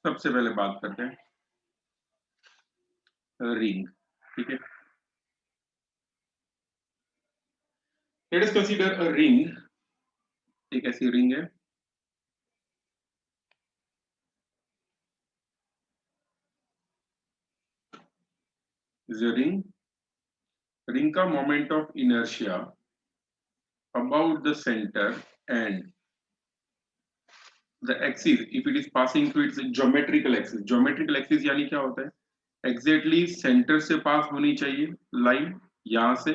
सबसे पहले बात करते हैं रिंग, ठीक है। Let us consider a ring, एक ऐसी रिंग है रिंग। रिंग का moment of inertia about the centre and the axis if it is passing through it's geometrical axis. Geometrical axis यानी क्या होता है? एग्जैक्टली सेंटर से पास होनी चाहिए लाइन यहां से,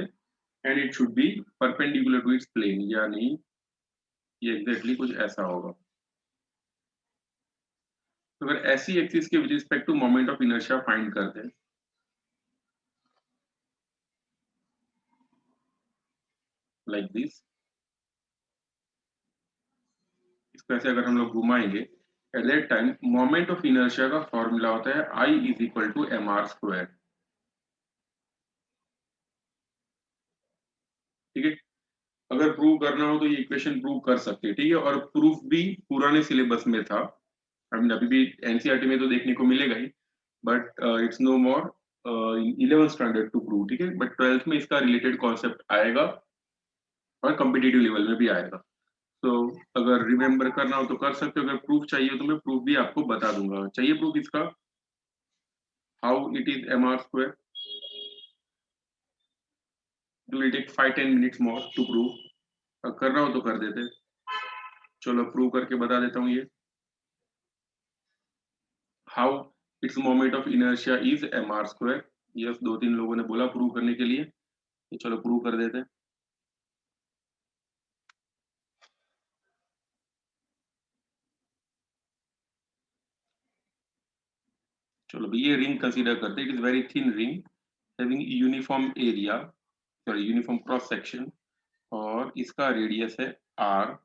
and it should be perpendicular to its plane, यानी ये एग्जैक्टली कुछ ऐसा होगा। तो अगर ऐसी एक्सिस के with respect to moment of inertia find करते हैं लाइक दिस, इसको ऐसे अगर हम लोग घुमाएंगे, at that time moment of inertia का फॉर्मूला होता है I is equal to M R square, ठीक है। अगर प्रूव करना हो तो ये इक्वेशन प्रूव कर सकते हैं, ठीक है। और प्रूफ भी पुराने सिलेबस में था, आई मीन अभी भी एनसीईआरटी में तो देखने को मिलेगा ही, but it's no more in 11th standard to prove, ठीक है। बट 12th में इसका रिलेटेड कॉन्सेप्ट आएगा और कॉम्पिटिटिव लेवल में भी आएगा। तो अगर रिमेम्बर करना हो तो कर सकते हो, अगर प्रूफ चाहिए तो मैं प्रूफ भी आपको बता दूंगा। चाहिए प्रूफ इसका, how it is M R square? It will take 5-10 minutes more to prove। करना हो तो कर देते। चलो प्रूव करके बता देता हूँ ये, how its moment of inertia is M R square. Yes, 2-3 लोगों ने बोला प्रूव करने के लिए, तो चलो प्रूव कर देते हैं। चलो भाई ये रिंग कंसीडर करते हैं। It is very thin ring having uniform area, sorry uniform cross section, और इसका रेडियस है आर,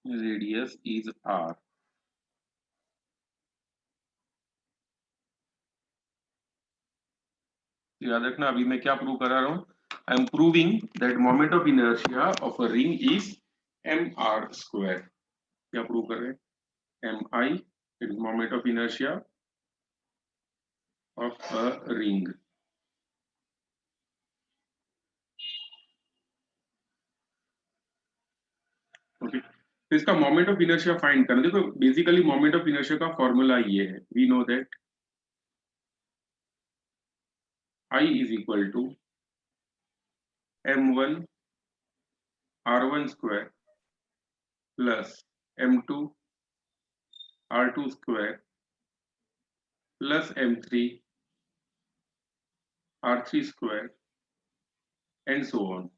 रेडियस इज आर। याद रखना अभी मैं क्या प्रूव करा रहा हूँ, I am proving that moment of inertia of a ring is M R square. क्या प्रूव कर रहे हैं? mi, it is moment of inertia of a ring। Okay, तो इसका मोमेंट ऑफ इनर्शिया फाइंड करना। देखो बेसिकली मोमेंट ऑफ इनर्शिया का formula ये है, we know that I is equal to m1 r1 square plus m2 r2 square plus m3 r3 square and so on.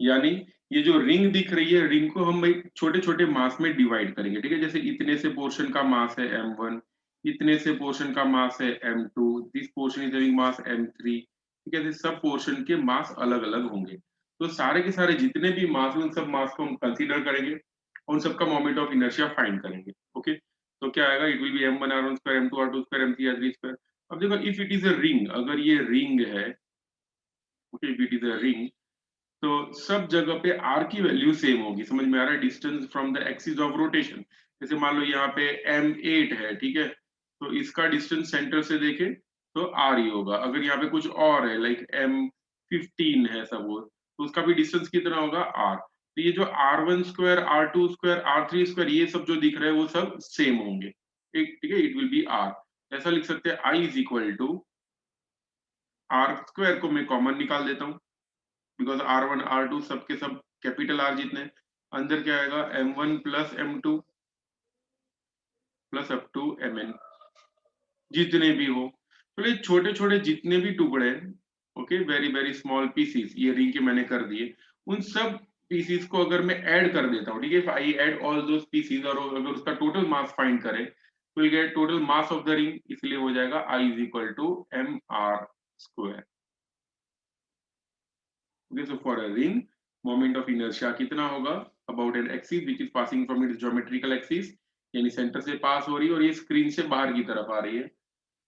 यानी ये जो रिंग दिख रही है, रिंग को हम भाई छोटे छोटे मास में डिवाइड करेंगे, ठीक है। जैसे इतने से पोर्शन का मास है m1, इतने से पोर्शन का मास है m2, this portion is having mass m3, ठीक है। सब पोर्शन के मास अलग अलग होंगे, तो सारे के सारे जितने भी मास हैं उन सब मास को हम कंसीडर करेंगे, उन सबका मोमेंट ऑफ इनर्शिया फाइंड करेंगे। ओके, तो क्या आएगा? It will B m1 r1 square, m2 r2 square, m3 r3 square. अब देखो if it is a ring, अगर ये रिंग है, okay, if it is a ring, तो सब जगह पे r की वैल्यू सेम होगी। समझ में आ रहा है? Distance from the axis of rotation, जैसे मान लो यहाँ पे m8 है, ठीक है, तो इसका डिस्टेंस सेंटर से देखे तो r ही होगा। अगर यहाँ पे कुछ और है लाइक m15 है सपोज, तो उसका भी डिस्टेंस कितना होगा? r। तो ये जो r1 square, r2 square, r3 square, ये सब जो दिख रहा है वो सब सेम होंगे, ठीक है। It will be r। ऐसा लिख सकते हैं I is equal to r square को मैं कॉमन निकाल देता हूँ, बिकॉज R1 R2 सबके सब कैपिटल R जितने, अंदर क्या आएगा? M1 plus M2 plus up to Mn, जितने भी हो। तो ये छोटे छोटे जितने भी टुकड़े हैं, okay, very very small pieces, ये रिंग के मैंने कर दिए, उन सब पीसीस को अगर मैं ऐड कर देता हूँ, ठीक है, I add all those pieces, और अगर उसका टोटल मास फाइंड करें तो will get total mass of the ring, इसलिए हो जाएगा I is equal to M R square. Okay, so for a ring, moment of inertia कितना होगा? About an axis which is passing from its geometrical axis, यानी centre से पास हो रही है और ये स्क्रीन से बाहर की तरफ आ रही है,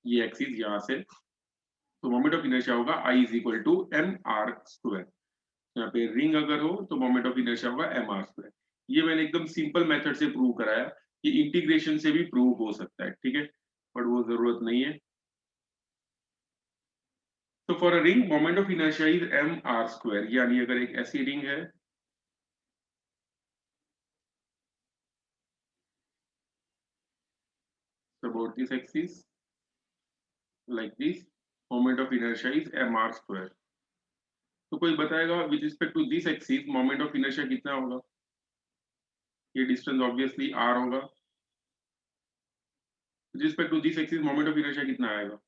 ये एक्सिस यहाँ से, तो मोमेंट ऑफ इनर्शिया होगा I is equal to M R square. यहाँ पे रिंग अगर हो तो मोमेंट ऑफ इनर्शिया होगा एम आर स्क्वायर। ये मैंने एकदम सिंपल मेथड से प्रूव कराया, कि इंटीग्रेशन से भी प्रूव हो सकता है, ठीक है, बट वो जरूरत नहीं है। तो for a ring moment of inertia is M R square, यानी अगर एक ऐसी रिंग है about this axis like this, moment of inertia is mr square। तो कोई बताएगा with respect to this axis moment of inertia कितना होगा? ये डिस्टेंस ऑब्वियसली r होगा। With respect to this axis moment of inertia कितना आएगा?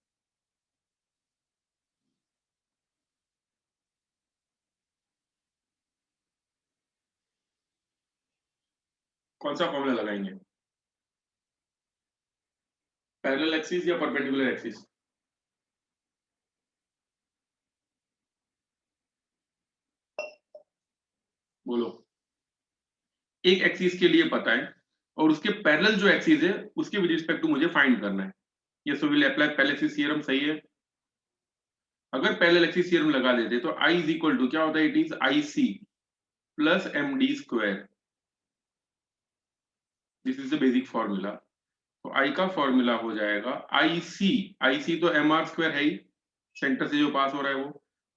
कौन सा फॉर्मूला लगाएंगे? पैरेलल एक्सिस या परपेंडिकुलर एक्सिस? बोलो। एक एक्सिस के लिए पता है और उसके पैरेलल जो एक्सिस है उसके विद रिस्पेक्ट टू मुझे फाइंड करना है। ये so will apply parallel axis theorem, सही है। अगर पैरेलल एक्सिस थ्योरम लगा देते तो I इज इक्वल टू क्या होता है? It is I C plus M D square. This is the basic formula. तो I का फॉर्मूला हो जाएगा आई सी तो एम आर स्क्वायर है ही, सेंटर से जो पास हो रहा है वो,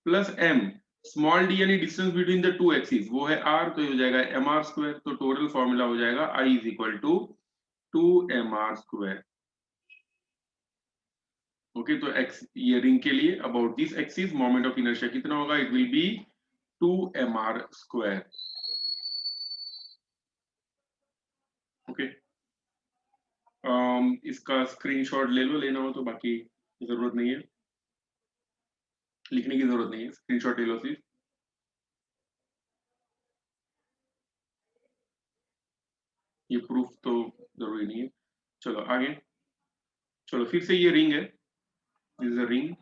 प्लस एम, स्मॉल डी यानी distance between the two axis वो है आर, तो ये हो जाएगा एम आर स्क्वायर। तो टोटल फॉर्मूला हो जाएगा I is equal to 2mr square. Okay, तो एक्स ये रिंग के लिए about this axis moment of inertia कितना होगा? It will be 2mr square. Okay, इसका स्क्रीनशॉट ले लो, लेना हो तो, बाकी जरूरत नहीं है, लिखने की जरूरत नहीं है, स्क्रीनशॉट ले लो सिर्फ। ये प्रूफ तो जरूरी नहीं है। चलो आगे, चलो फिर से ये रिंग है, this is a ring.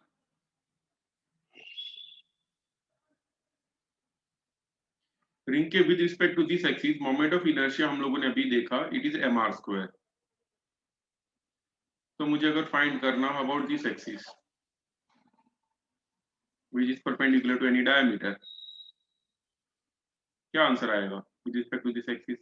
Ring के with respect to this axis moment of inertia हम लोगों ने अभी देखा, it is M R square. तो मुझे अगर फाइंड करना हो about this axis which is perpendicular to any diameter, क्या आंसर आएगा with respect to this axis?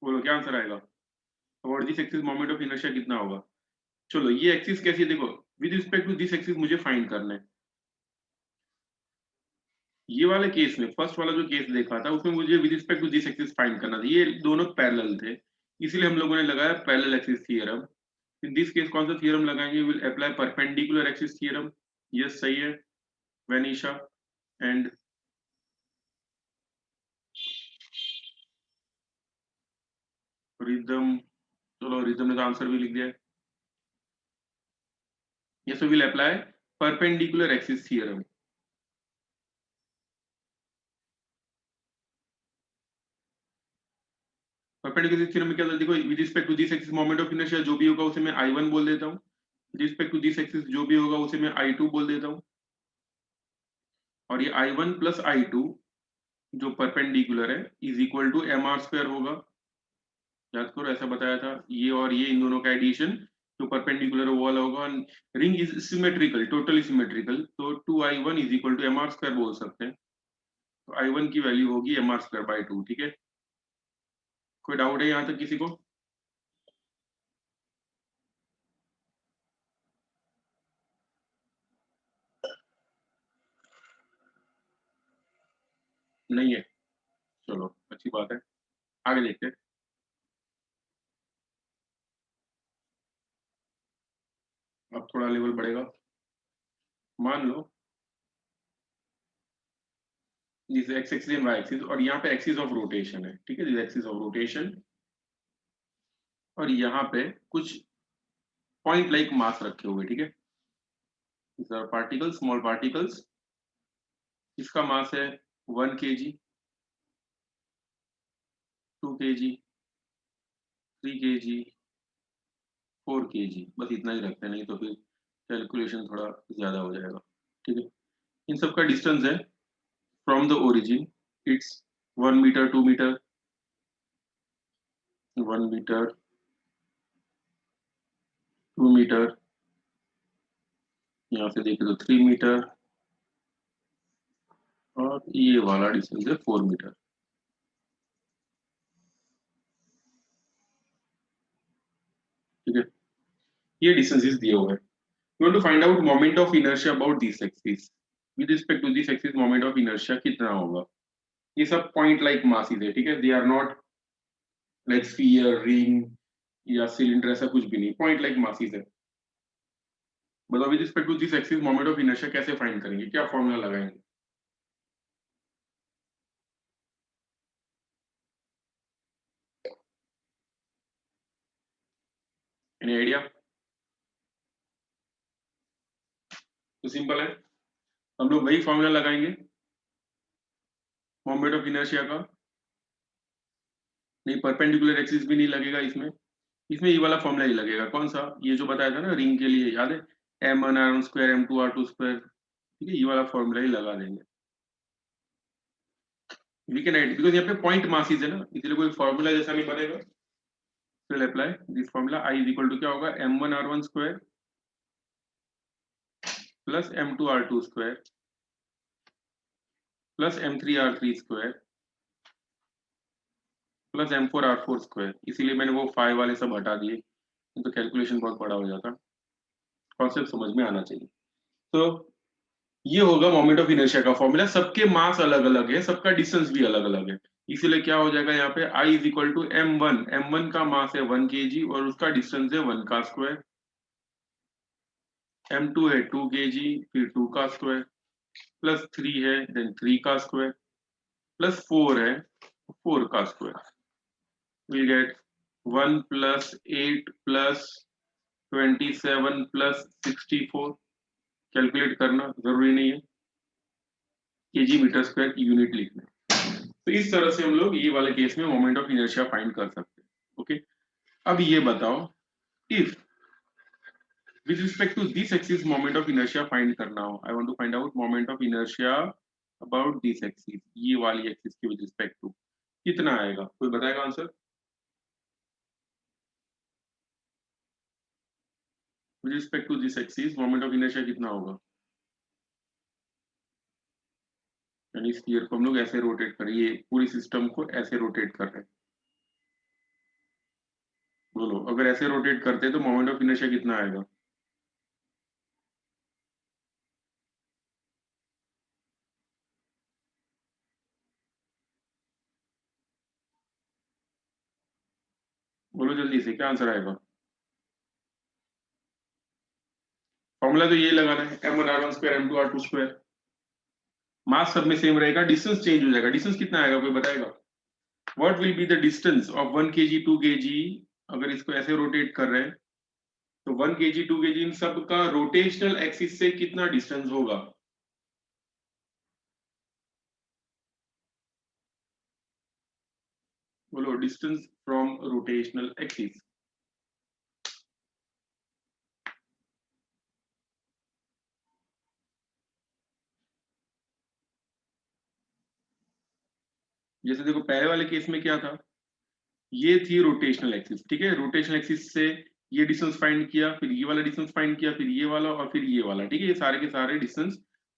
बोलो क्या आंसर आएगा? About this axis moment of inertia कितना होगा? चलो ये एक्सिस कैसी है देखो, with respect to this axis मुझे फाइंड करना है। ये वाले केस में, फर्स्ट वाला जो केस देखा था उसमें मुझे with respect to this axis find करना था, ये दोनों पैरेलल थे, इसीलिए हम लोगों ने लगाया parallel axis theorem. In this case कौन सा थ्योरम लगाएंगे? Will apply perpendicular axis theorem. Yes सही है वैनिशा। एंड रिदम, चलो रिदम ने तो आंसर भी लिख दिया है। Yes will apply perpendicular axis theorem. Perpendicular theorem में क्या होता है देखो, with respect to this axis moment of inertia जो भी होगा उसे मैं I1 बोल देता हूँ, with respect to this axis जो भी होगा उसे मैं I2 बोल देता हूँ, और ये I1 प्लस I2 जो परपेंडिकुलर है is equal to M R square होगा। याद करो ऐसा बताया था, ये और ये इन दोनों का एडिशन जो परपेंडिकुलर वो वाला होगा। Ring is symmetrical, totally symmetrical, तो 2I1 is equal to M R square बोल सकते हैं। तो I1 की वैल्यू होगी एम आर स्क्वायर बाई 2, ठीक है। कोई डाउट है यहाँ तक किसी को? नहीं है, चलो अच्छी बात है, आगे देखते हैं। अब थोड़ा लेवल बढ़ेगा। मान लो this X axis and Y axis, और यहाँ पे एक्सिस ऑफ रोटेशन है, ठीक है, दिस एक्सिस ऑफ रोटेशन, और यहाँ पे कुछ पॉइंट लाइक मास रखे हुए, ठीक है, पार्टिकल्स, स्मॉल पार्टिकल्स। इसका मास है 1 kg, 2 kg, 3 kg, 4 kg, बस इतना ही रखते हैं, नहीं तो फिर कैलकुलेशन थोड़ा ज्यादा हो जाएगा। ठीक है, इन सब का डिस्टेंस है from the origin, it's 1 metre, 2 metre, 1 metre, 2 metre, यहाँ से देखें तो 3 मीटर, और ये वाला डिस्टेंस है 4 मीटर। ठीक है, ये डिस्टेंसेस दिए हुए हैं। You want to find out moment of inertia about this axis, with respect to this axis moment of inertia कितना होगा। ये सब पॉइंट लाइक मासेस है, ठीक है, they are not like sphere, ring या सिलेंडर, ऐसा कुछ भी नहीं, पॉइंट लाइक मासेस है। बताओ with respect to this axis moment of inertia कैसे फाइंड करेंगे, क्या फॉर्मूला लगाएंगे। Any idea. तो सिंपल है, हम लोग वही फॉर्मूला लगाएंगे मोमेंट ऑफ इनर्शिया का। नहीं, परपेंडिकुलर एक्सिस भी नहीं लगेगा इसमें, इसमें ये वाला फॉर्मूला ही लगेगा। कौन सा, ये जो बताया था ना रिंग के लिए, याद है, m1r1 स्क्वायर m2r2 स्क्वायर, ठीक है, ये वाला फॉर्मूला ही लगा देंगे। वी कैन ऐड बिकॉज यहाँ पे पॉइंट मासेस है ना, इसलिए कोई फॉर्मूला जैसा नहीं बनेगा। फिर apply this formula, I is equal to क्या होगा, m1r1 square plus m2r2 square plus m3r3 square plus m4r4 square. इसीलिए मैंने वो 5 वाले सब हटा दिए, तो कैलकुलेशन बहुत बड़ा हो जाता। कॉन्सेप्ट समझ में आना चाहिए। तो ये होगा मोमेंट ऑफ इनर्शिया का फॉर्मूला। सबके मास अलग अलग है, सबका डिस्टेंस भी अलग अलग है, इसीलिए क्या हो जाएगा यहाँ पे, I is equal to m1, m1 का मास है 1 kg और उसका डिस्टेंस है 1 का स्क्वायर, m2 है 2 kg, फिर 2 का स्क्वायर, प्लस 3 है देन 3 का स्क्वायर, प्लस 4 है 4 का square. Will get 1 plus 8 plus 27 plus 64। Calculate करना जरूरी नहीं है, केजी मीटर स्क्वायर की यूनिट लिखना है। तो इस तरह से हम लोग ये वाले केस में मोमेंट ऑफ इनर्शिया फाइंड कर सकते हैं। ओके, अब ये बताओ, if with respect to this axis moment of inertia find करना हो, I want to find out moment of inertia about this axis, ये वाली axis की with respect to कितना आएगा, कोई बताएगा answer. with respect to this axis moment of inertia कितना होगा, यानी स्फीयर को हम लोग ऐसे रोटेट करिए, पूरी सिस्टम को ऐसे रोटेट कर रहे हैं। बोलो, अगर ऐसे रोटेट करते हैं तो मोमेंट ऑफ इनर्शिया कितना आएगा। बोलो जल्दी से, क्या आंसर आएगा। फॉर्मूला तो ये लगाना है, m1r1 स्क्वायर m2r2 स्क्वायर। मास सब में सेम रहेगा, डिस्टेंस चेंज हो जाएगा। डिस्टेंस कितना आएगा, कोई बताएगा। What will be the distance of 1 kg 2 kg, अगर इसको ऐसे रोटेट कर रहे हैं तो 1 kg 2 kg इन सब का रोटेशनल एक्सिस से कितना डिस्टेंस होगा। बोलो, डिस्टेंस फ्रॉम रोटेशनल एक्सिस। जैसे देखो पहले वाले केस में क्या था, ये थी रोटेशनल एक्सिस, ठीक है, रोटेशनल एक्सिस से ये डिस्टेंस फाइंड किया, फिर ये वाला डिस्टेंस फाइंड किया, फिर ये वाला और फिर ये वाला, ठीक है, ये सारे के सारे डिस्टेंस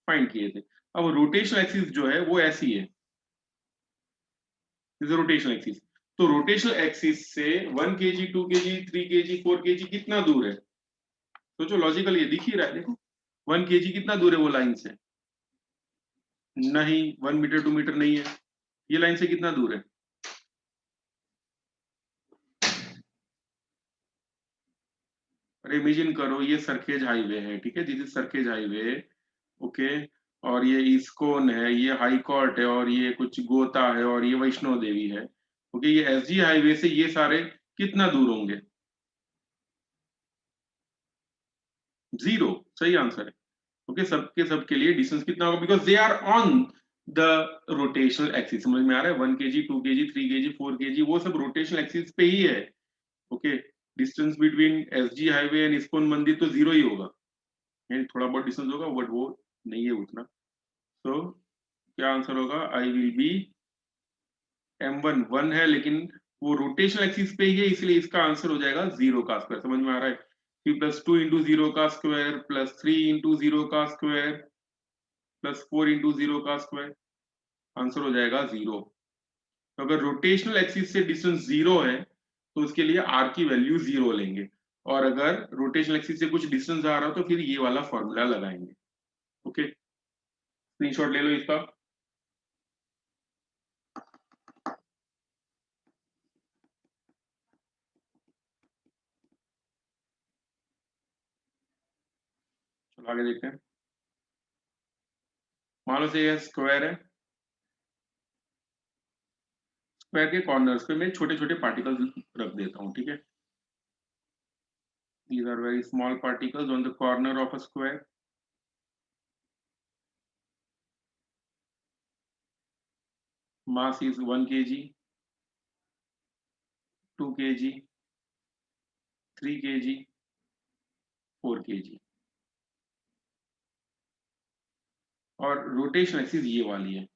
फाइंड किए थे। अब रोटेशनल एक्सिस जो है वो ऐसी है, रोटेशनल एक्सिस। तो रोटेशनल एक्सिस से 1 kg 2 kg 3 kg 4 kg कितना दूर है, सोचो लॉजिकल, ये दिख ही रहा है, देखो 1 kg कितना दूर है वो लाइन से, नहीं 1 मीटर 2 मीटर नहीं है, ये लाइन से कितना दूर है। अरे इमेजिन करो ये सरखेज हाईवे है, ठीक है, this is Sarkhej highway, okay, और ये इस्कॉन है, ये हाई कोर्ट है, और ये कुछ गोता है, और ये वैष्णो देवी है। ओके, ये एसजी हाईवे से ये सारे कितना दूर होंगे, जीरो, सही आंसर है। ओके, सबके सबके लिए डिस्टेंस कितना होगा, because they are on the rotational axis. समझ में आ रहा है, 1 kg 2 kg 3 kg 4 kg वो सब रोटेशनल एक्सिस पे ही है। Okay, distance between SG highway and ISKCON मंदिर तो 0 ही होगा, यानी थोड़ा बहुत डिस्टेंस होगा, बट वो नहीं है उतना। तो क्या आंसर होगा? आई विल बी m1 1 है, लेकिन वो रोटेशनल एक्सिस पे ही है, इसलिए इसका आंसर हो जाएगा 0 का स्क्वायर। समझ में आ रहा है? 3 + 2 × 0 का स्क्वायर प्लस 3 × 0 का स्क्वायर प्लस 4 × 0 का स्क्वायर, आंसर हो जाएगा 0। तो अगर रोटेशनल एक्सिस से डिस्टेंस 0 है तो उसके लिए r की वैल्यू 0 लेंगे, और अगर रोटेशनल एक्सिस से कुछ डिस्टेंस आ रहा हो तो फिर ये वाला फॉर्मूला लगाएंगे। ओके, स्क्रीनशॉट ले लो इसका। चलो आगे देखते हैं। मान लो से ये स्क्वायर है, स्क्वायर के कॉर्नर्स पे मैं छोटे छोटे पार्टिकल्स रख देता हूँ, ठीक है। These are very small particles on the corner of a square. Mass is 1 kg, 2 kg, 3 kg, 4 kg। और रोटेशन एक्सिस ये वाली है।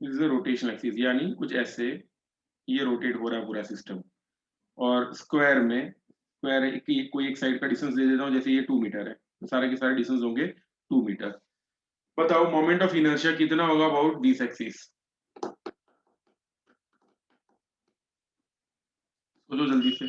दिस इज रोटेशन एक्सिस, यानी कुछ ऐसे ये रोटेट हो रहा है पूरा सिस्टम। और स्क्वायर में, स्क्वायर कोई एक साइड का डिस्टेंस दे देता हूँ, जैसे ये 2 मीटर है, तो सारे के सारे डिस्टेंस होंगे 2 मीटर। बताओ मोमेंट ऑफ इनर्शिया कितना होगा अबाउट दिस एक्सिस? सोचो जल्दी से।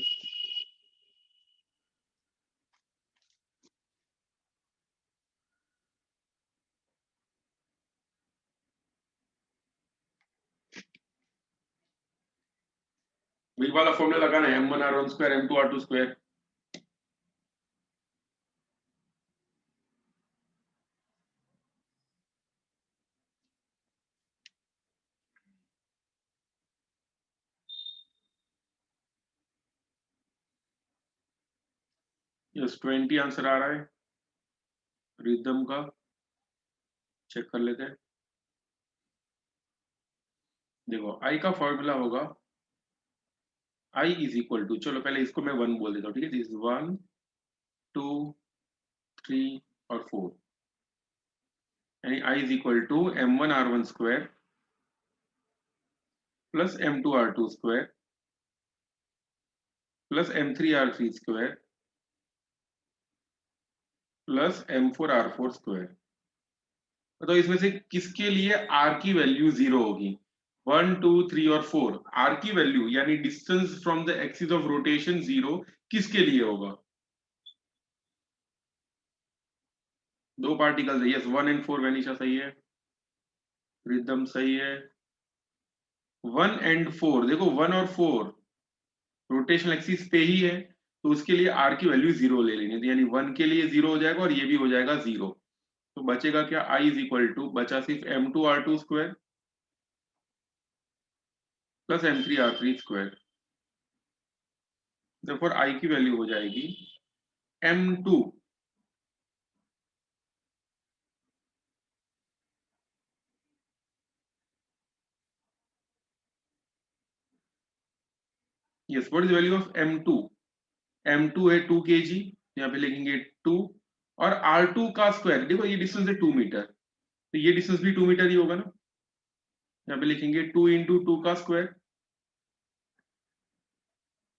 वही वाला फॉर्मूला लगाना है, m1r1 square m2r2 square. Yes 20 answer आ रहा है रिदम का। चेक कर लेते हैं। देखो आई का फॉर्मूला होगा आई इज इक्वल टू, चलो पहले इसको मैं 1 बोल देता हूँ, ठीक है। दिस 1 2 3 और 4, यानी I is equal to m1r1 square plus m2r2 square plus m3r3 square plus m4r4 square. तो इसमें से किसके लिए r की वैल्यू 0 होगी? 1 2 3 और 4, r की वैल्यू यानी distance from the axis of rotation 0 किसके लिए होगा? दो पार्टिकल्स है, यस 1 एंड 4, वैनिशा सही है, रिदम सही है। 1 एंड 4, देखो 1 और 4 रोटेशनल एक्सिस पे ही है, तो उसके लिए r की वैल्यू 0 ले लेनी है, यानी 1 के लिए 0 हो जाएगा और ये भी हो जाएगा 0। तो बचेगा क्या? i इज इक्वल टू, बचा सिर्फ m2r2 square plus m3r3 square. Therefore i की वैल्यू हो जाएगी m2, yes what is value of m2? m2 है 2 kg, यहाँ पे लिखेंगे 2, और r2 का स्क्वायर, देखो ये डिस्टेंस है 2 मीटर, तो ये डिस्टेंस भी 2 मीटर ही होगा ना, यहाँ पे लिखेंगे 2 × 2 का स्क्वायर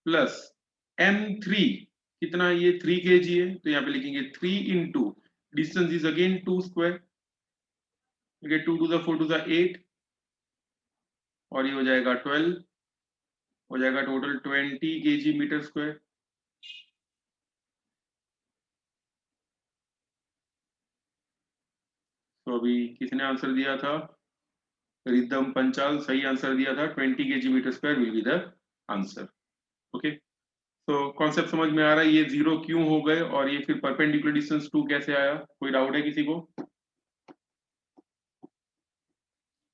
प्लस m3, कितना? ये 3 kg है, तो यहाँ पे लिखेंगे 3 × distance is again 2 square, 2 to the 4 to the 8, और ये हो जाएगा 12, हो जाएगा टोटल 20 kg मीटर स्क्वायर। तो अभी किसने आंसर दिया था? रिदम पंचाल सही आंसर दिया था, 20 kg metre square will be the answer. Okay, तो कॉन्सेप्ट समझ में आ रहा है ये 0 क्यों हो गए, और ये फिर परपेंडिकुलर डिस्टेंस 2 कैसे आया? कोई डाउट है किसी को?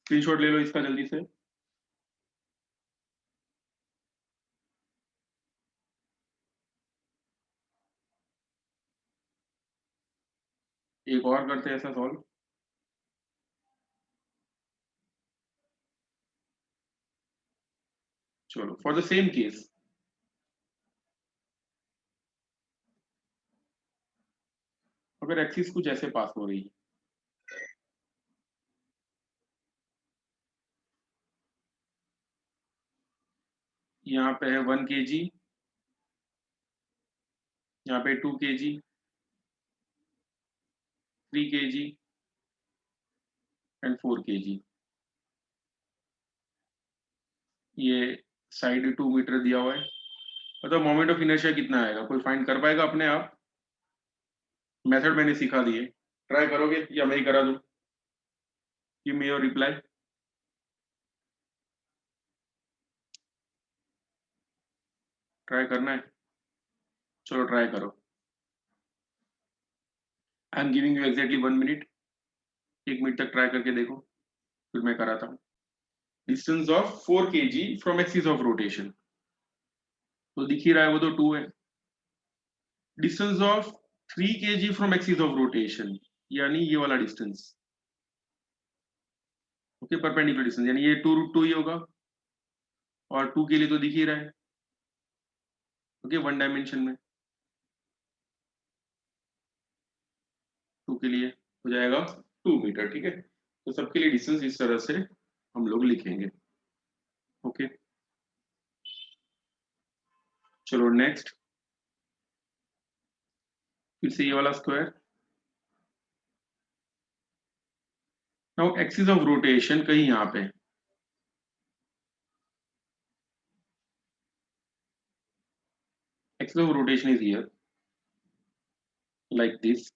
स्क्रीनशॉट ले लो इसका जल्दी से। एक और करते हैं ऐसा सॉल्व। चलो फॉर द सेम केस अगर एक्सिस कुछ ऐसे पास हो रही है, यहाँ पे है 1 kg, यहाँ पे 2 kg, 3 kg एंड 4 kg। ये साइड 2 मीटर दिया हुआ है। मतलब मोमेंट ऑफ इनर्शिया कितना आएगा, कोई फाइंड कर पाएगा अपने आप? मेथड मैंने सिखा दिए, ट्राई करोगे या मैं ही करा दूं? Give me your reply. Try करना है? चलो ट्राई करो। I am giving you exactly 1 minute. 1 minute तक ट्राई करके देखो, फिर मैं कराता हूँ। Distance of 4 kg from axis of rotation, तो दिख ही रहा है वो तो 2 है। Distance of 3 kg from axis of rotation, यानी ये वाला डिस्टेंस, ओके, परपेंडिकुलर डिस्टेंस, यानी ये 2√2 ही होगा, और 2 के लिए तो दिख ही रहा है, ओके, 1 डायमेंशन में 2 के लिए हो जाएगा 2 मीटर, ठीक है। तो सबके लिए डिस्टेंस इस तरह से हम लोग लिखेंगे, ओके। चलो नेक्स्ट, फिर से ये वाला square. Now axis of rotation कहीं यहाँ पे, axis of rotation is here like this,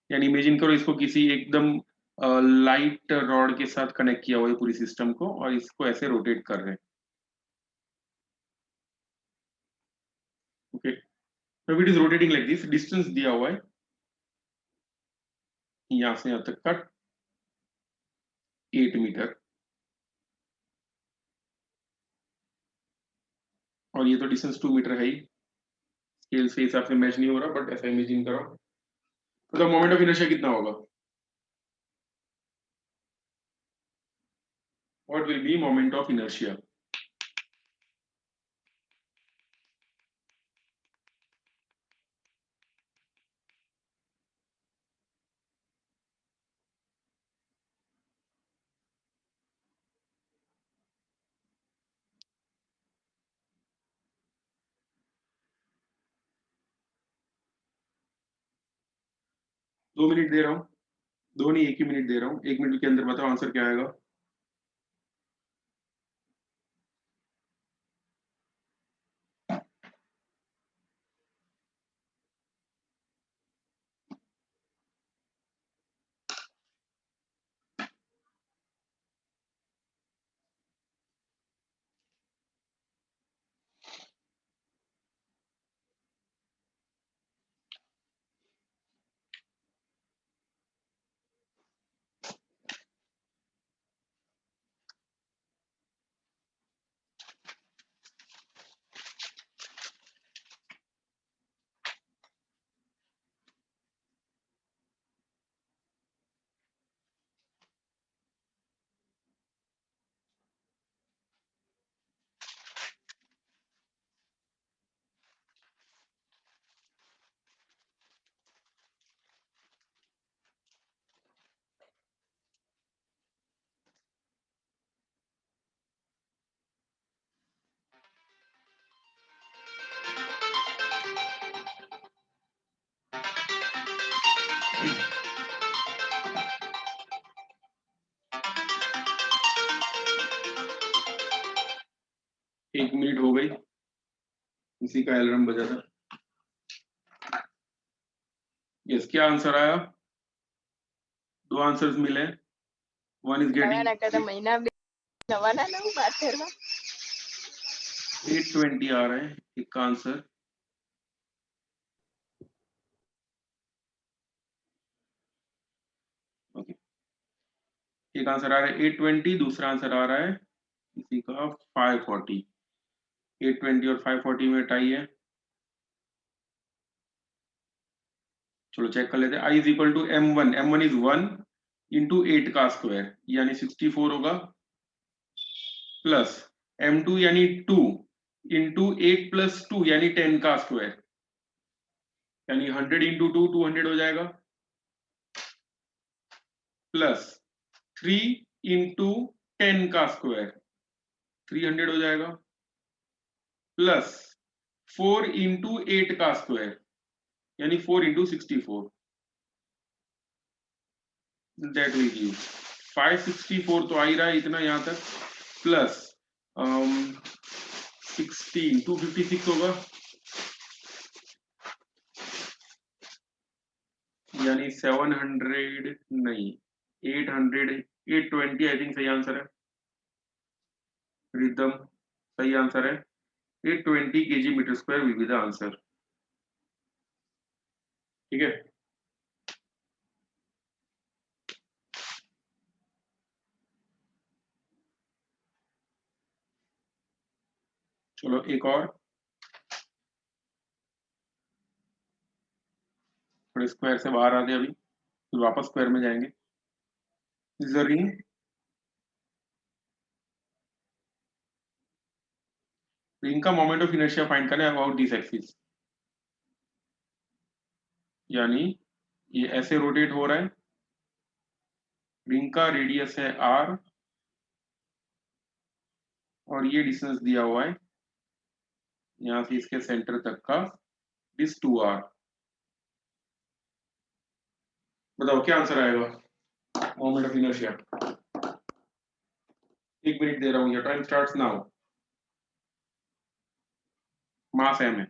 यानी इमेजिन करो इसको किसी एकदम लाइट रॉड के साथ कनेक्ट किया हुआ है पूरी सिस्टम को, और इसको ऐसे रोटेट कर रहे हैं, ओके। तो it is rotating like this, distance दिया हुआ है यहाँ से यहाँ तक का 8 मीटर, और ये तो डिस्टेंस 2 मीटर है ही, स्केल से हिसाब से मैच नहीं हो रहा, बट ऐसा इमेजिन करो। तो मोमेंट ऑफ इनर्शिया कितना होगा? What will be moment of inertia? दो मिनट दे रहा हूँ, दो नहीं, एक ही मिनट दे रहा हूँ, 1 मिनट के अंदर बताओ आंसर क्या आएगा। एक मिनट हो गई, इसी का अलार्म बजा था। यस, क्या आंसर आया? दो आंसर्स मिले, वन इज गेटिंग महीना नवाना ना बात करना 820 आ रहा है एक का आंसर, ओके। एक आंसर आ रहा है 820, दूसरा आंसर आ रहा है इसी का 540। 820 और 540 में टाई है। चलो चेक कर लेते हैं। I is equal to m1, m1 is 1 into 8 का स्क्वायर, यानी 64 होगा, प्लस m2 यानी 2 इंटू 8 प्लस 2 यानी 10 का स्क्वायर, यानी 100 इंटू 2 200 हो जाएगा, प्लस 3 इंटू 10 का स्क्वायर 300 हो जाएगा, प्लस 4 इंटू 8 का स्क्वायर यानी 4 इंटू 64, दैट विल गिव 564 तो आ ही रहा है इतना यहां तक, प्लस 16 256 होगा, यानी 700 नहीं 800 820 आई थिंक सही आंसर है, रिदम सही आंसर है, 820 kg metre square will be the answer. ठीक है, चलो एक और, थोड़े स्क्वायर से बाहर आते अभी, फिर वापस स्क्वायर में जाएंगे। रिंग, रिंग का मोमेंट ऑफ इनर्शिया फाइंड करना है अबाउट दिस एक्सिस, यानी ये ऐसे रोटेट हो रहा है, रिंग का रेडियस है r और ये डिस्टेंस दिया हुआ है यहां से इसके सेंटर तक का डिस 2r। बताओ क्या आंसर आएगा मोमेंट ऑफ इनर्शिया। 1 मिनट दे रहा हूं, your time starts now. Mass m है,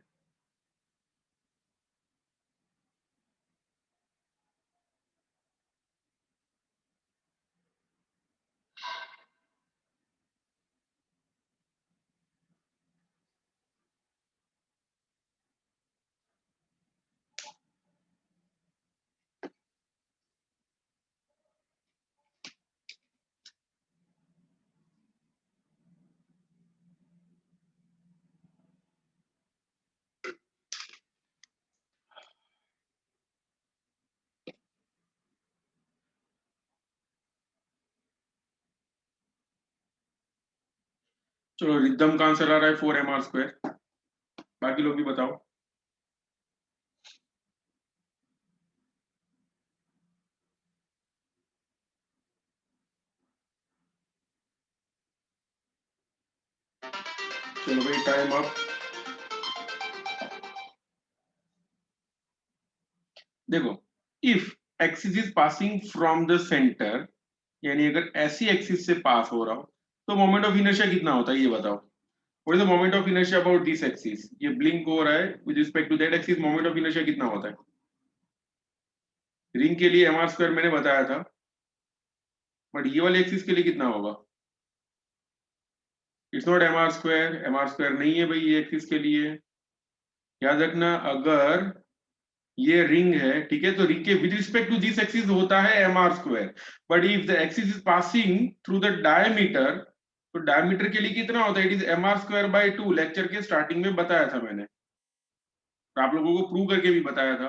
चलो रिदम का आंसर आ रहा है 4mr², बाकी लोग भी बताओ। चलो भाई टाइम अप। देखो, if axis is passing from the centre, यानी अगर ऐसी एक्सिस से पास हो रहा हो तो मोमेंट ऑफ इनर्शिया कितना होता है ये बताओ। What is the moment of inertia about this axis, ये ब्लिंक हो रहा है with respect to that axis, moment of inertia कितना होता है। रिंग के लिए mr² मैंने बताया था, बट ये वाले एक्सिस के लिए कितना होगा। इट्स नॉट mr² नहीं है भाई ये एक्सिस के लिए। याद रखना, अगर ये रिंग है, ठीक है, तो रिंग के with respect to this axis होता है mr², but if the axis is passing through the diameter, तो डायमीटर के लिए कितना होता है, इट इज mr²/2। लेक्चर के स्टार्टिंग में बताया था मैंने, तो आप लोगों को प्रूव करके भी बताया था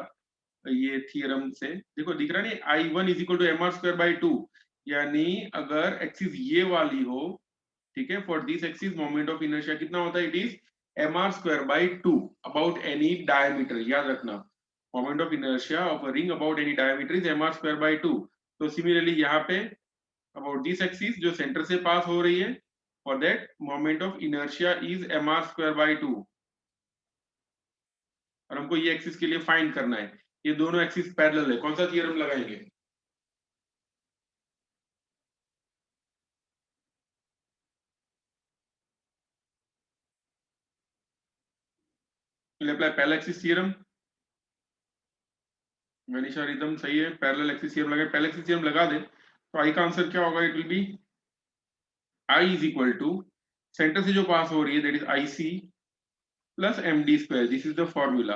ये थियरम से। देखो दिख रहा नहीं, I1 is equal to mr²/2, यानी अगर एक्सिस ये वाली हो, ठीक है, for this axis moment of inertia कितना होता है, it is mr²/2 about any diameter. याद रखना, moment of inertia of a ring about any diameter is mr²/2। तो सिमिलरली यहाँ पे अबाउट दिस एक्सिस जो सेंटर से पास हो रही है, for that moment of inertia is mr²/2, और हमको ये एक्सिस के लिए फाइंड करना है। ये दोनों एक्सिस पैरेलल है, कौन सा थ्योरम लगाएंगे। Apply parallel axis theorem, Manisha Rhythm सही है, पैरेलल एक्सिस थ्योरम लगाए, पैरेलल एक्सिस थ्योरम लगा दे तो आई का आंसर क्या होगा, it will be I is equal to centre से जो पास हो रही है that is IC plus md²। This is the formula.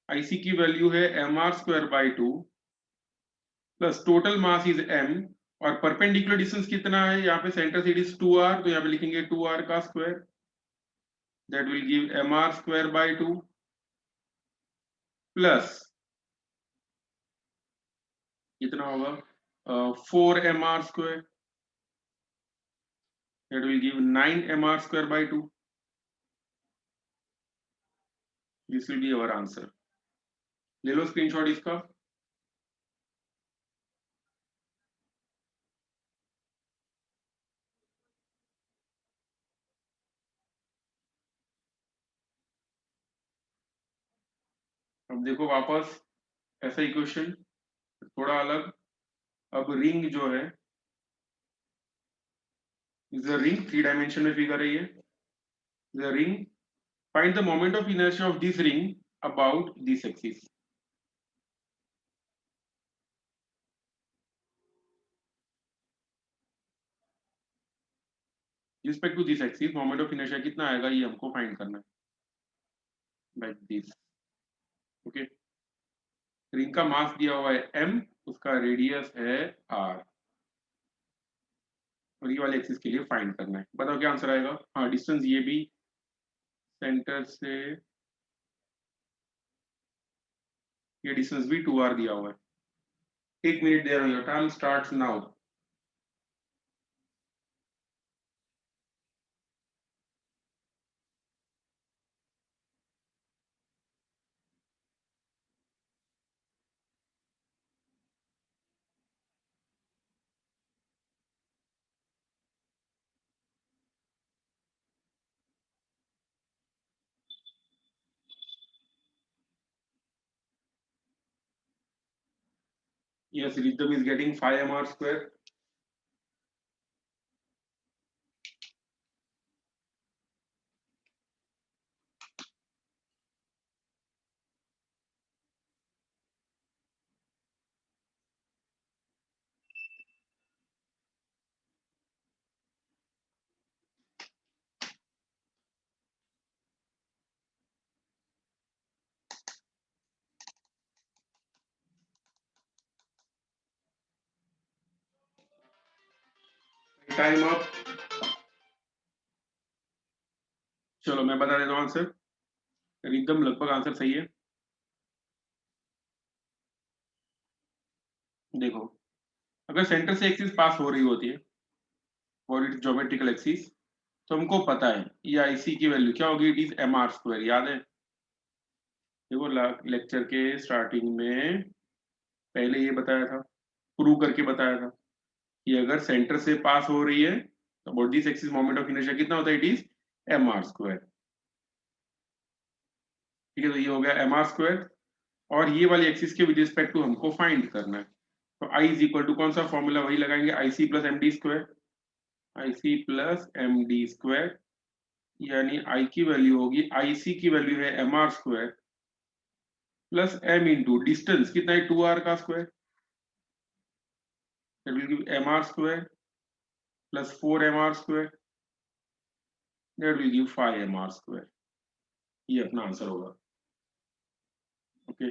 IC की वैल्यू है mr²/2 plus total mass is m, और परपेंडिकुलर डिस्टेंस कितना है यहाँ पे सेंटर से, इट इज 2r, तो यहाँ पे लिखेंगे 2r का square, that will give mr²/2 plus कितना होगा 4mr², That will give 9 mr square by 2. This will be our answer. ले लो स्क्रीनशॉट इसका. अब देखो वापस ऐसा ही क्वेश्चन, थोड़ा अलग. अब रिंग जो है, इज अ रिंग, 3 डायमेंशन में फिगर है ये. The ring, find the moment of inertia of this ring about this axis. Respect to this axis, moment of inertia कितना आएगा ये हमको फाइंड करना है. Like this. Okay. रिंग का मास दिया हुआ है m, उसका रेडियस है r, और ये वाले एक्सिस के लिए फाइंड करना है. बताओ क्या आंसर आएगा. हाँ, डिस्टेंस ये भी सेंटर से, ये डिस्टेंस भी 2r दिया हुआ है. 1 मिनट दे रहा हूँ, your time starts now. Yes, rhythm is getting 5 mr square. Time up. चलो मैं बता देता हूँ आंसर. रिदम लगभग आंसर सही है. देखो, अगर सेंटर से एक्सिस पास हो रही होती है और इट ज्योमेट्रिकल एक्सिस, तो हमको पता है ये आईसी की वैल्यू क्या होगी. It is M R square. याद है, देखो लेक्चर के स्टार्टिंग में पहले ये बताया था, प्रूव करके बताया था कि अगर सेंटर से पास हो रही है तो about this axis moment of inertia कितना होता है. It is M R square. ठीक है, तो ये हो गया एम आर स्क्वायर, और ये वाली एक्सिस के विद रिस्पेक्ट टू हमको फाइंड करना है. तो आई इज इक्वल टू कौन सा फॉर्मूला, वही लगाएंगे, I C plus M D square. I C plus M D square, यानी आई की वैल्यू होगी, आई सी की वैल्यू है M R square plus M into distance कितना है 2r का square. that will give mr square plus 4mr square, that will give 5mr square. ये अपना आंसर होगा. Okay,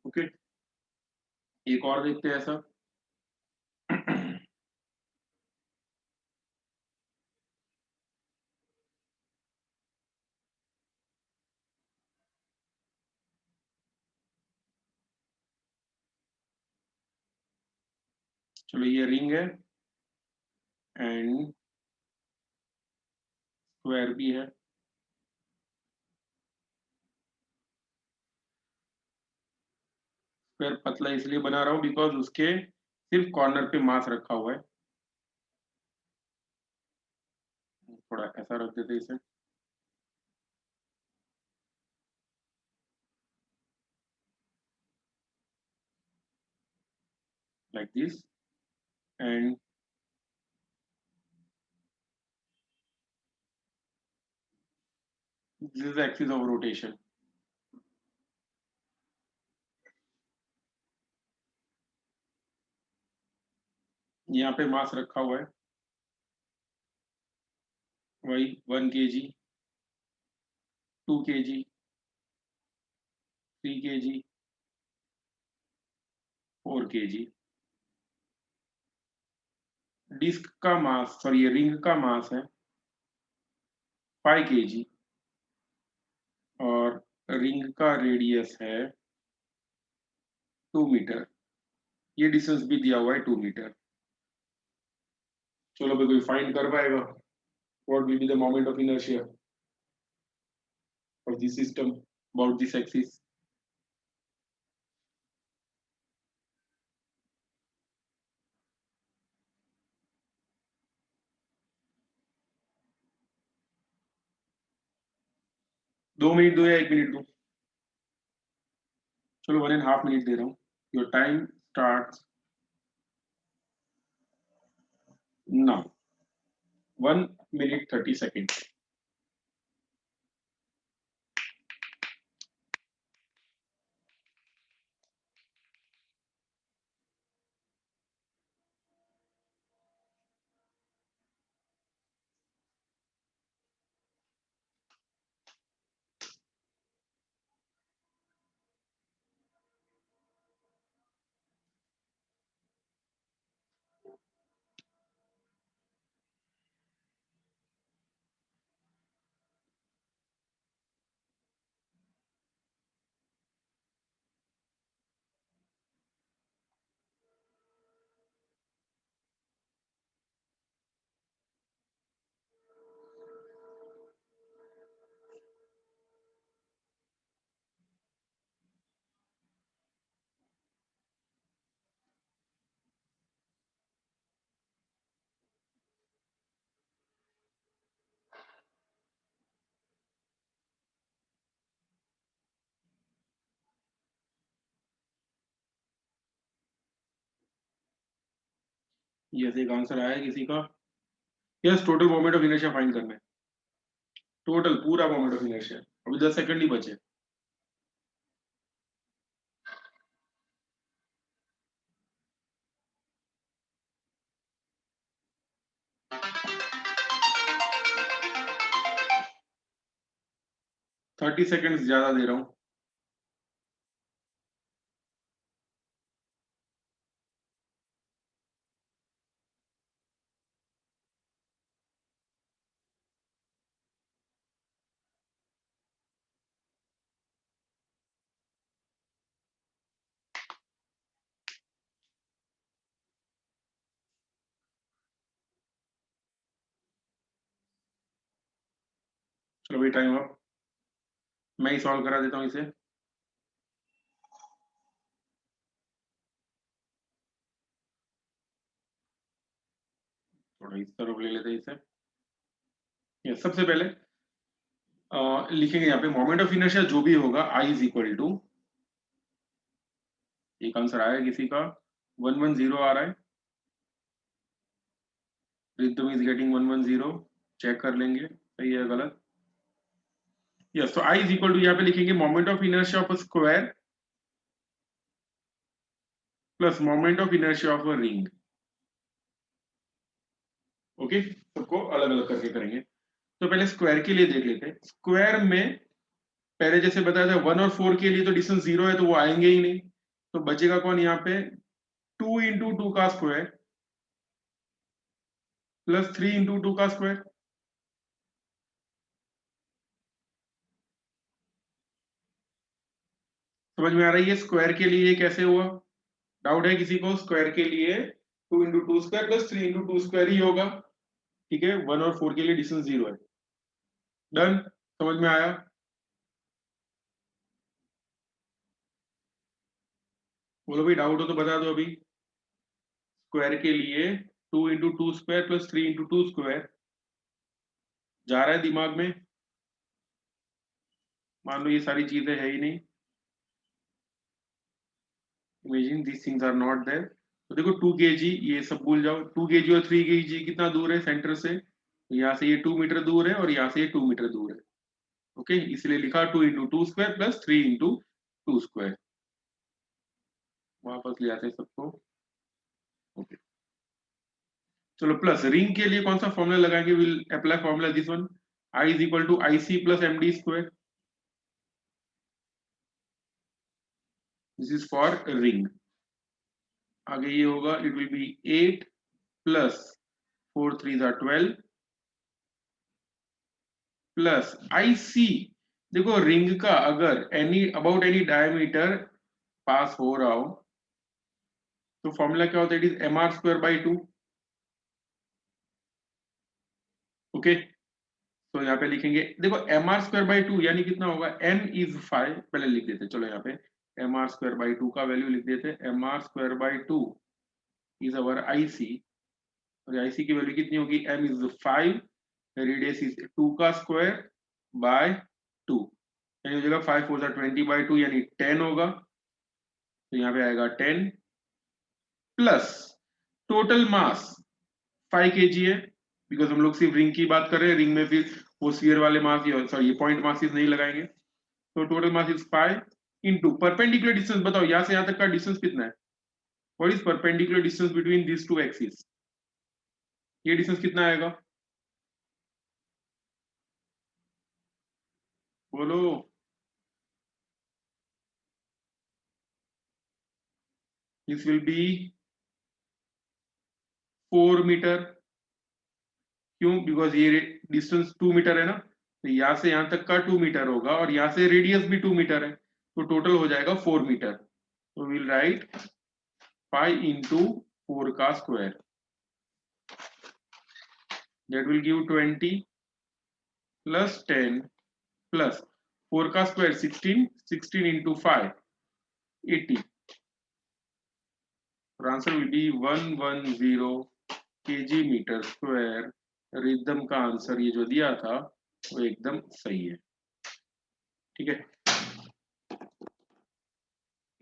okay. एक और देखते हैं ऐसा. चलो, ये रिंग है एंड स्क्वायर भी है. स्क्वायर पतला इसलिए बना रहा हूं बिकॉज उसके सिर्फ कॉर्नर पे मास रखा हुआ है. थोड़ा ऐसा रख देते इसे. Like this, and this is the axis of rotation. यहाँ पे मास रखा हुआ है, वही 1 kg, 2 kg, 3 kg, 4 kg. Disc का मास, सॉरी ये रिंग का मास है 5 kg, और रिंग का रेडियस है 2 मीटर, ये डिस्टेंस भी दिया हुआ है 2 मीटर। चलो भाई कोई फाइंड कर पाएगा what will be the moment of inertia of this system about this axis. 2 minute दो या 1 मिनट दो? चलो 1.5 मिनट दे रहा हूँ। Your time starts now. 1 minute 30 seconds। Yes, एक आंसर आया किसी का? Yes, total moment of inertia find करना है। टोटल पूरा मोमेंट ऑफ इनर्शिया। अभी 10 सेकंड ही बचे। थर्टी सेकेंड्स ज्यादा दे रहा हूँ। चलो भाई टाइम अप। मैं ही सॉल्व करा देता हूँ इसे। थोड़ा इस तरफ ले लेते हैं इसे। यस, सबसे पहले लिखेंगे यहाँ पे मोमेंट ऑफ इनर्शिया जो भी होगा आई इज इक्वल टू, एक आंसर आया किसी का 110 आ रहा है। Rhythm is getting 110। चेक कर लेंगे सही है गलत। यस, तो आई इज इक्वल टू यहाँ पे लिखेंगे moment of inertia of a square plus moment of inertia of a ring. Okay, सबको अलग अलग करके करेंगे। तो पहले स्क्वायर के लिए देख लेते हैं। स्क्वायर में पहले जैसे बताया था 1 और 4 के लिए तो डिस्टेंस 0 है तो वो आएंगे ही नहीं। तो बचेगा कौन यहाँ पे? 2 × 2 का स्क्वायर प्लस 3 × 2 का स्क्वायर। समझ में आ रही है? स्क्वायर के लिए कैसे हुआ? डाउट है किसी को? स्क्वायर के लिए 2 × 2 स्क्वायर प्लस 3 × 2 स्क्वायर ही होगा। ठीक है, 1 और 4 के लिए डिस्टेंस 0 है। डन, समझ में आया? बोलो भाई, डाउट हो तो बता दो अभी। स्क्वायर के लिए 2 × 2 स्क्वायर प्लस 3 × 2 स्क्वायर जा रहा है दिमाग में? मान लो ये सारी चीजें है ही नहीं। Imagine this things are not there. तो देखो 2 kg, ये सब भूल जाओ। 2 kg और 3 kg कितना दूर है सेंटर से? यहाँ से ये 2 मीटर दूर है और यहाँ से ये 2 मीटर दूर है। ओके, इसलिए लिखा 2 × 2 स्क्वायर प्लस 3 × 2 स्क्वायर। वापस ले आते हैं सबको। ओके, चलो प्लस रिंग के लिए कौन सा फॉर्मूला लगाएंगे? Will apply formula this one, I is equal to I C plus M D square. This is for ring. आगे ये होगा, it will be 8 plus 4 3 12 plus I C. देखो रिंग का अगर any about any diameter pass हो रहा हो तो फॉर्मूला क्या होता है? It is mr²/2। ओके, तो यहाँ पे लिखेंगे, देखो mr²/2 यानी कितना होगा? m इज 5, पहले लिख देते, चलो यहाँ पे mr²/2 का वैल्यू लिख देते, mr²/2 इज अवर IC, और IC की वैल्यू कितनी होगी? m इज 5, रेडियस इज 2 का स्क्वायर बाय 2, यानी हो जाएगा 5 4 20/2 यानी 10 होगा, तो यहाँ पे आएगा 10 प्लस टोटल मास 5 kg है, बिकॉज हम लोग सिर्फ रिंग की बात कर रहे हैं, रिंग में फिर वो स्फीयर वाले मास, सॉरी ये पॉइंट मासेस नहीं लगाएंगे, तो total mass is 5 into perpendicular distance. बताओ यहाँ से यहाँ तक का डिस्टेंस कितना है? What is perpendicular distance between this two axis? ये डिस्टेंस कितना आएगा? बोलो। This will be 4 metre. क्यों? बिकॉज ये डिस्टेंस 2 मीटर है ना, तो यहाँ से यहाँ तक का 2 मीटर होगा, और यहाँ से रेडियस भी 2 मीटर है, तो टोटल हो जाएगा 4 मीटर। तो विल राइट 5 इंटू 4 का square, that will give 20 plus 10 plus 4 का square 16, 16 into 5 80। Answer will be 110 kg metre square. Ridham का आंसर ये जो दिया था वो एकदम सही है। ठीक है,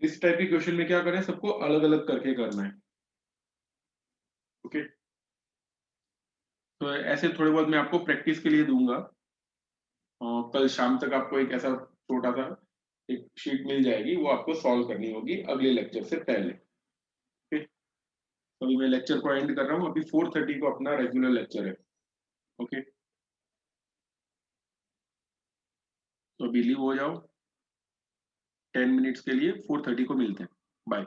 इस टाइप के क्वेश्चन में क्या करें, सबको अलग अलग करके करना है। ओके, तो ऐसे थोड़े बहुत मैं आपको प्रैक्टिस के लिए दूंगा, और कल शाम तक आपको एक ऐसा छोटा सा एक शीट मिल जाएगी, वो आपको सॉल्व करनी होगी अगले लेक्चर से पहले। ओके, तो अभी मैं लेक्चर को एंड कर रहा हूँ, अभी 4:30 को अपना रेगुलर लेक्चर है। ओके, तो अभी लीव हो जाओ 10 मिनट्स के लिए, 4:30 को मिलते हैं। बाय।